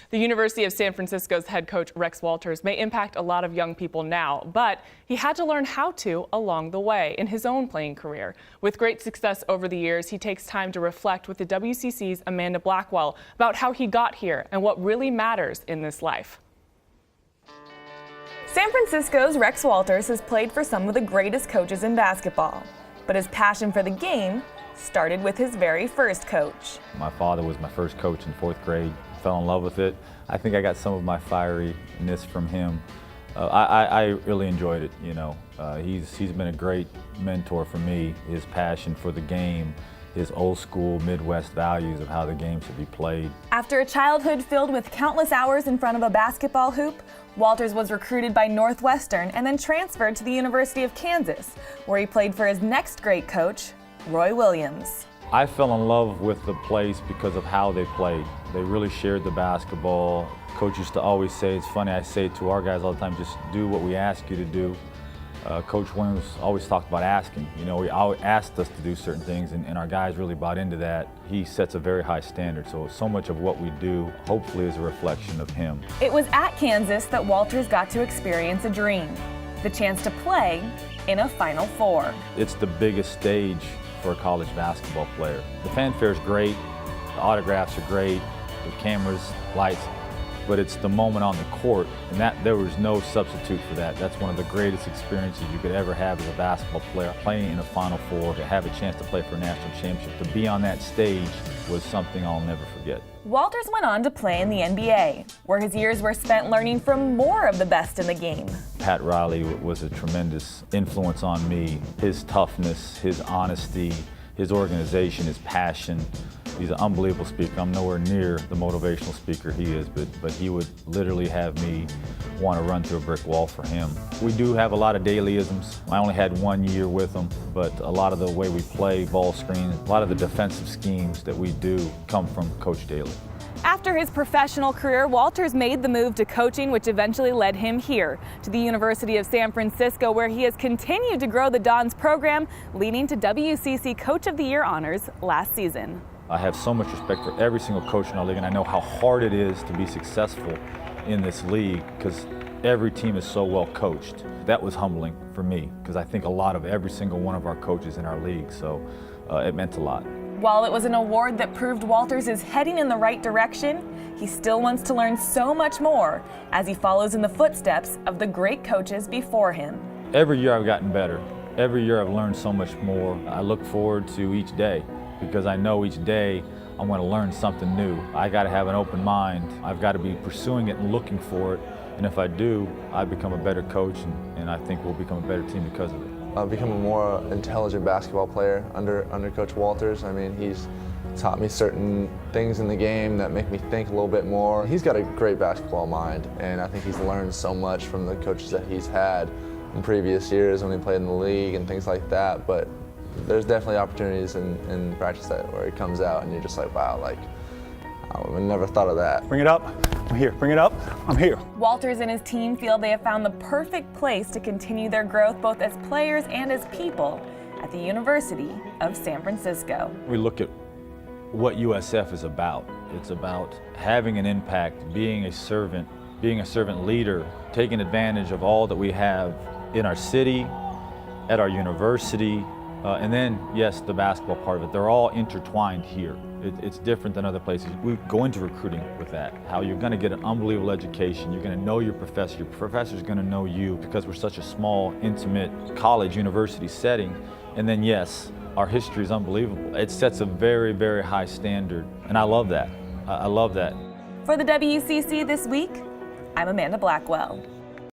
The University of San Francisco's head coach Rex Walters may impact a lot of young people now, but he had to learn how to along the way in his own playing career. With great success over the years, he takes time to reflect with the WCC's Amanda Blackwell about how he got here and what really matters in this life. San Francisco's Rex Walters has played for some of the greatest coaches in basketball, but his passion for the game started with his very first coach. My father was my first coach in 4th grade. Fell in love with it. I think I got some of my fieriness from him. I really enjoyed it. You know, he's been a great mentor for me. His passion for the game, his old school Midwest values of how the game should be played. After a childhood filled with countless hours in front of a basketball hoop, Walters was recruited by Northwestern and then transferred to the University of Kansas, where he played for his next great coach, Roy Williams. I fell in love with the place because of how they played. They really shared the basketball. Coach used to always say, it's funny, I say it to our guys all the time, just do what we ask you to do. Coach Williams always talked about asking. You know, he always asked us to do certain things, and our guys really bought into that. He sets a very high standard, so much of what we do hopefully is a reflection of him. It was at Kansas that Walters got to experience a dream, the chance to play in a Final Four. It's the biggest stage for a college basketball player. The fanfare is great, the autographs are great, the cameras, lights, but it's the moment on the court, and that there was no substitute for that. That's one of the greatest experiences you could ever have as a basketball player. Playing in a Final Four, to have a chance to play for a national championship, to be on that stage was something I'll never forget. Walters went on to play in the NBA, where his years were spent learning from more of the best in the game. Pat Riley was a tremendous influence on me. His toughness, his honesty, his organization, his passion. He's an unbelievable speaker. I'm nowhere near the motivational speaker he is, but he would literally have me want to run through a brick wall for him. We do have a lot of Daly-isms. I only had 1 year with him, but a lot of the way we play ball screen, a lot of the defensive schemes that we do come from Coach Daly. After his professional career, Walters made the move to coaching, which eventually led him here to the University of San Francisco, where he has continued to grow the Dons program, leading to WCC Coach of the Year honors last season. I have so much respect for every single coach in our league, and I know how hard it is to be successful in this league because every team is so well coached. That was humbling for me because I think a lot of every single one of our coaches in our league, so it meant a lot. While it was an award that proved Walters is heading in the right direction, he still wants to learn so much more as he follows in the footsteps of the great coaches before him. Every year I've gotten better. Every year I've learned so much more. I look forward to each day because I know each day I'm going to learn something new. I got to have an open mind. I've got to be pursuing it and looking for it. And if I do, I become a better coach, and I think we'll become a better team because of it. I've become a more intelligent basketball player under Coach Walters. I mean, he's taught me certain things in the game that make me think a little bit more. He's got a great basketball mind, and I think he's learned so much from the coaches that he's had in previous years when he played in the league and things like that. But there's definitely opportunities in practice that where it comes out and you're just like, wow, like, I never thought of that. Bring it up, I'm here. Bring it up, I'm here. Walters and his team feel they have found the perfect place to continue their growth both as players and as people at the University of San Francisco. We look at what USF is about. It's about having an impact, being a servant leader, taking advantage of all that we have in our city, at our university, and then, yes, the basketball part of it. They're all intertwined here. It's different than other places. We go into recruiting with that, how you're going to get an unbelievable education. You're going to know your professor's going to know you because we're such a small, intimate college, university setting. And then, yes, our history is unbelievable. It sets a very, very high standard, and I love that. I love that. For the WCC this week, I'm Amanda Blackwell.